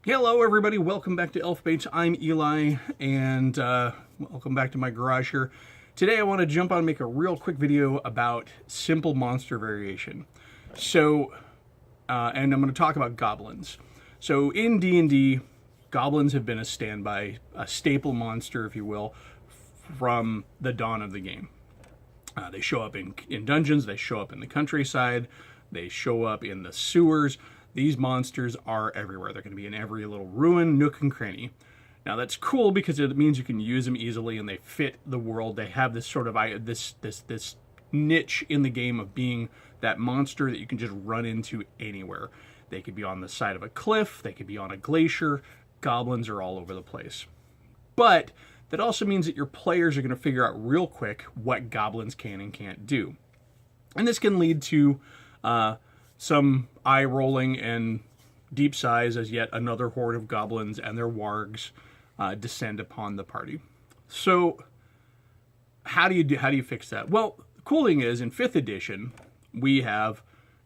Hello everybody, welcome back to Elfbait. I'm Eli, and welcome back to my garage here. Today I want to jump on and make a real quick video about simple monster variation. So, and I'm going to talk about goblins. So in D&D, goblins have been a standby, a staple monster, if you will, from the dawn of the game. They show up in dungeons, they show up in the countryside, they show up in the sewers. These monsters are everywhere. They're going to be in every little ruin, nook, and cranny. Now that's cool because it means you can use them easily and they fit the world. They have this sort of this niche in the game of being that monster that you can just run into anywhere. They could be on the side of a cliff. They could be on a glacier. Goblins are all over the place. But that also means that your players are going to figure out real quick what goblins can and can't do. And this can lead to some eye-rolling and deep sighs as yet another horde of goblins and their wargs descend upon the party. So, how do you fix that? Well, the cool thing is, in 5th edition, we have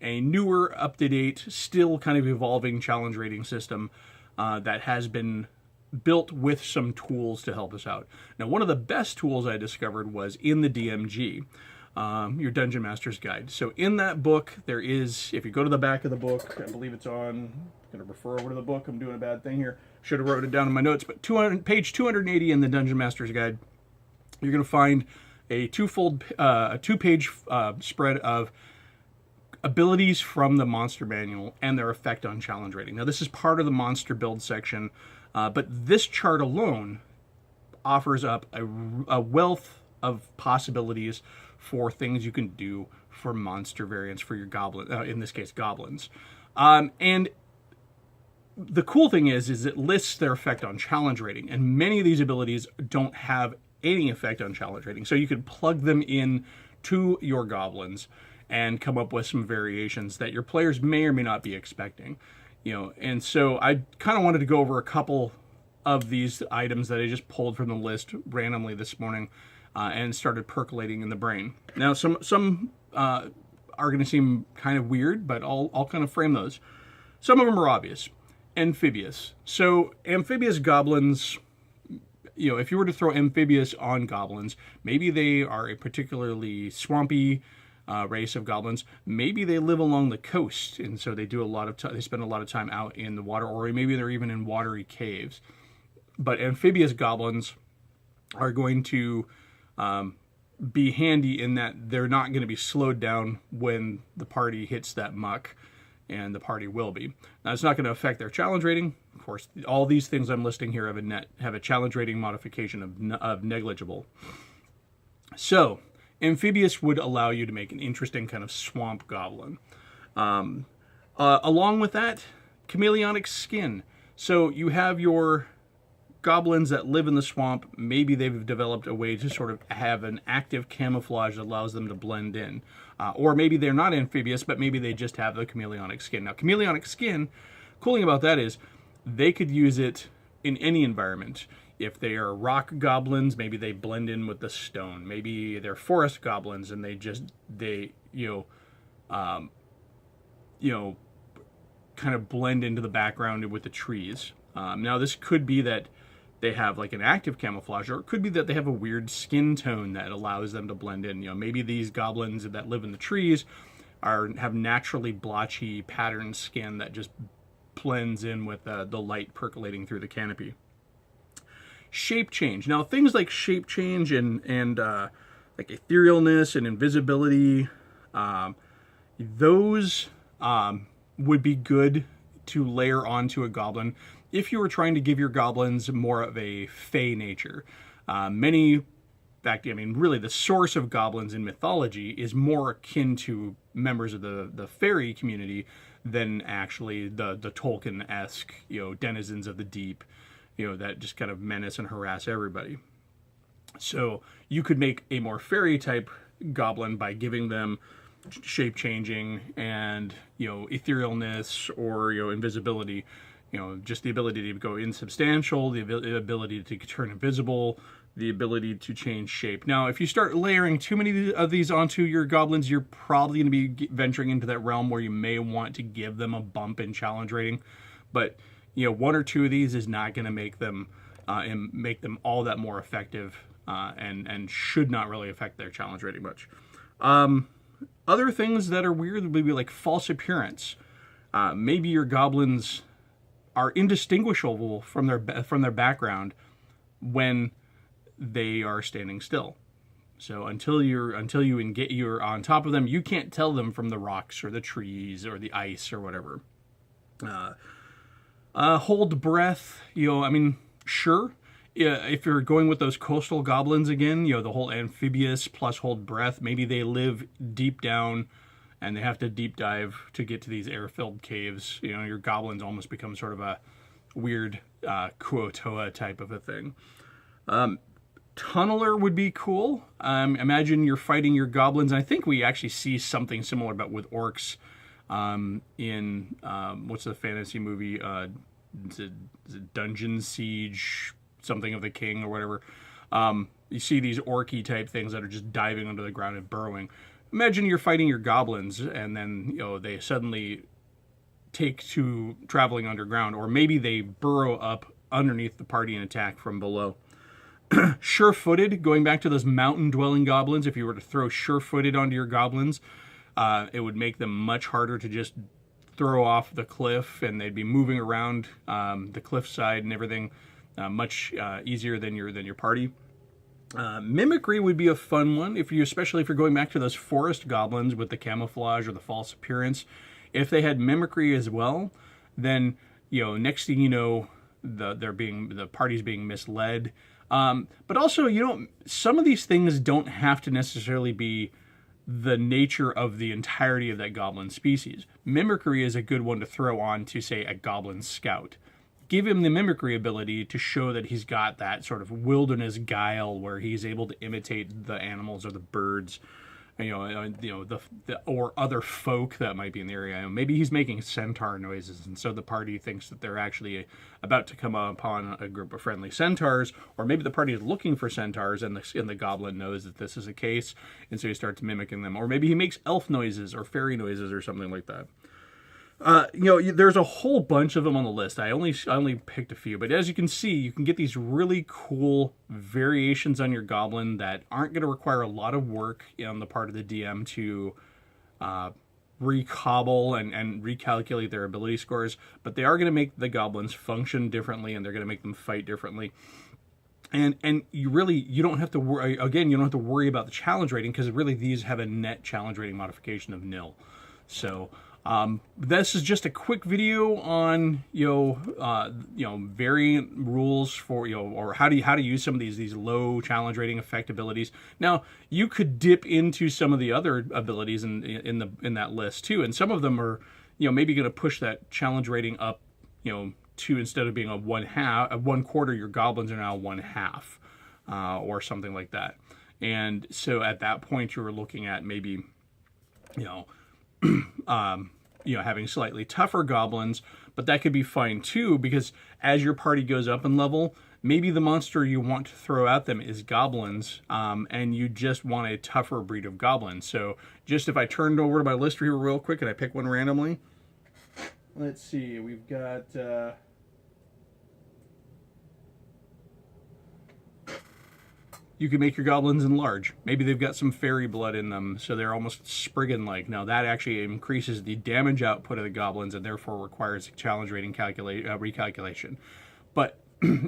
a newer, up-to-date, still kind of evolving challenge rating system that has been built with some tools to help us out. Now, one of the best tools I discovered was in the DMG. Your Dungeon Master's Guide. So in that book, there is, if you go to the back of the book, I believe it's on, I'm going to refer over to the book, I'm doing a bad thing here, should have wrote it down in my notes, but page 280 in the Dungeon Master's Guide, you're going to find a two-page spread of abilities from the monster manual and their effect on challenge rating. Now this is part of the monster build section, but this chart alone offers up a wealth of possibilities for things you can do for monster variants for your goblin, in this case, goblins. And the cool thing is it lists their effect on challenge rating, and many of these abilities don't have any effect on challenge rating. So you could plug them in to your goblins and come up with some variations that your players may or may not be expecting. And so I kind of wanted to go over a couple of these items that I just pulled from the list randomly this morning. And started percolating in the brain. Now, some are going to seem kind of weird, but I'll kind of frame those. Some of them are obvious. Amphibious. So, amphibious goblins, if you were to throw amphibious on goblins, maybe they are a particularly swampy race of goblins. Maybe they live along the coast, and so they do they spend a lot of time out in the water, or maybe they're even in watery caves. But amphibious goblins are going to be handy in that they're not going to be slowed down when the party hits that muck, and the party will be. Now, it's not going to affect their challenge rating. Of course, all these things I'm listing here have a challenge rating modification of negligible. So, amphibious would allow you to make an interesting kind of swamp goblin. Along with that, chameleonic skin. So you have your goblins that live in the swamp. Maybe they've developed a way to sort of have an active camouflage that allows them to blend in. Or maybe they're not amphibious, but maybe they just have the chameleonic skin. Now, chameleonic skin, cool thing about that is they could use it in any environment. If they are rock goblins, maybe they blend in with the stone. Maybe they're forest goblins and they kind of blend into the background with the trees. Now, this could be that they have like an active camouflage, or it could be that they have a weird skin tone that allows them to blend in. Maybe these goblins that live in the trees have naturally blotchy patterned skin that just blends in with the light percolating through the canopy. Shape change. Now, things like shape change and like etherealness and invisibility, those would be good to layer onto a goblin if you were trying to give your goblins more of a fey nature. Really the source of goblins in mythology is more akin to members of the fairy community than actually the Tolkien-esque, denizens of the deep, that just kind of menace and harass everybody. So you could make a more fairy-type goblin by giving them shape changing and etherealness or invisibility, just the ability to go insubstantial, the ability to turn invisible, the ability to change shape. Now, if you start layering too many of these onto your goblins, you're probably going to be venturing into that realm where you may want to give them a bump in challenge rating. But one or two of these is not going to make them all that more effective, and should not really affect their challenge rating much. Other things that are weird would be like false appearance. Maybe your goblins are indistinguishable from their background when they are standing still. So until you're on top of them, you can't tell them from the rocks or the trees or the ice or whatever. Hold breath. Sure. If you're going with those coastal goblins again, the whole amphibious plus hold breath, maybe they live deep down and they have to deep dive to get to these air-filled caves. Your goblins almost become sort of a weird Kuo-toa type of a thing. Tunneler would be cool. Imagine you're fighting your goblins. And I think we actually see something similar about with orcs in what's the fantasy movie? Is it Dungeon Siege, something of the King or whatever. You see these orky type things that are just diving under the ground and burrowing. Imagine you're fighting your goblins and then they suddenly take to traveling underground, or maybe they burrow up underneath the party and attack from below. Sure-footed, going back to those mountain-dwelling goblins, if you were to throw sure-footed onto your goblins, it would make them much harder to just throw off the cliff, and they'd be moving around the cliffside and everything much easier than your party. Mimicry would be a fun one, especially if you're going back to those forest goblins with the camouflage or the false appearance. If they had mimicry as well, then next thing you know, the party's being misled. But also, some of these things don't have to necessarily be the nature of the entirety of that goblin species. Mimicry is a good one to throw on to, say, a goblin scout. Give him the mimicry ability to show that he's got that sort of wilderness guile where he's able to imitate the animals or the birds, or other folk that might be in the area. Maybe he's making centaur noises, and so the party thinks that they're actually about to come upon a group of friendly centaurs, or maybe the party is looking for centaurs, and the goblin knows that this is the case, and so he starts mimicking them. Or maybe he makes elf noises or fairy noises or something like that. There's a whole bunch of them on the list. I only picked a few, but as you can see, you can get these really cool variations on your goblin that aren't going to require a lot of work on the part of the DM to recobble and recalculate their ability scores, but they are going to make the goblins function differently, and they're going to make them fight differently. And you don't have to worry, again, you don't have to worry about the challenge rating, because really these have a net challenge rating modification of 0. So this is just a quick video on variant rules for or how to use some of these low challenge rating effect abilities. Now you could dip into some of the other abilities in that list too, and some of them are maybe going to push that challenge rating up to, instead of being a 1/4, your goblins are now 1/2 or something like that. And so at that point you're looking at maybe having slightly tougher goblins, but that could be fine too, because as your party goes up in level, maybe the monster you want to throw at them is goblins, and you just want a tougher breed of goblins. So just if I turned over to my list here real quick and I pick one randomly, let's see, we've got you can make your goblins enlarge. Maybe they've got some fairy blood in them, so they're almost Spriggan-like. Now that actually increases the damage output of the goblins and therefore requires a challenge rating recalculation. But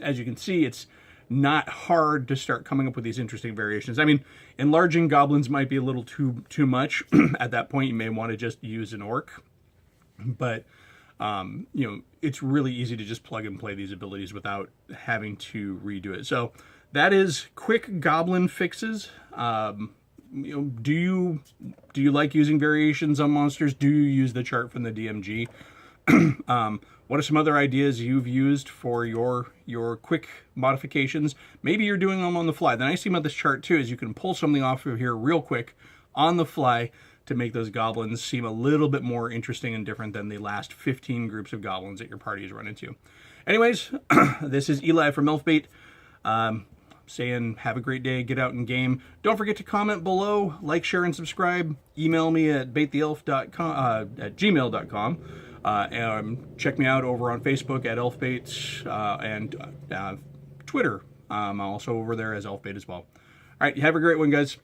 as you can see, it's not hard to start coming up with these interesting variations. I mean, enlarging goblins might be a little too much. At that point, you may want to just use an orc. But it's really easy to just plug and play these abilities without having to redo it. So that is quick goblin fixes. Do you like using variations on monsters? Do you use the chart from the DMG? What are some other ideas you've used for your quick modifications? Maybe you're doing them on the fly. The nice thing about this chart too is you can pull something off of here real quick on the fly to make those goblins seem a little bit more interesting and different than the last 15 groups of goblins that your party has run into. Anyways, this is Eli from Elfbait. Saying have a great day, get out and game. Don't forget to comment below, like, share, and subscribe. Email me at baittheelf.com at gmail.com. Check me out over on Facebook at elfbait and Twitter. I'm also over there as elfbait as well. All right, you have a great one, guys.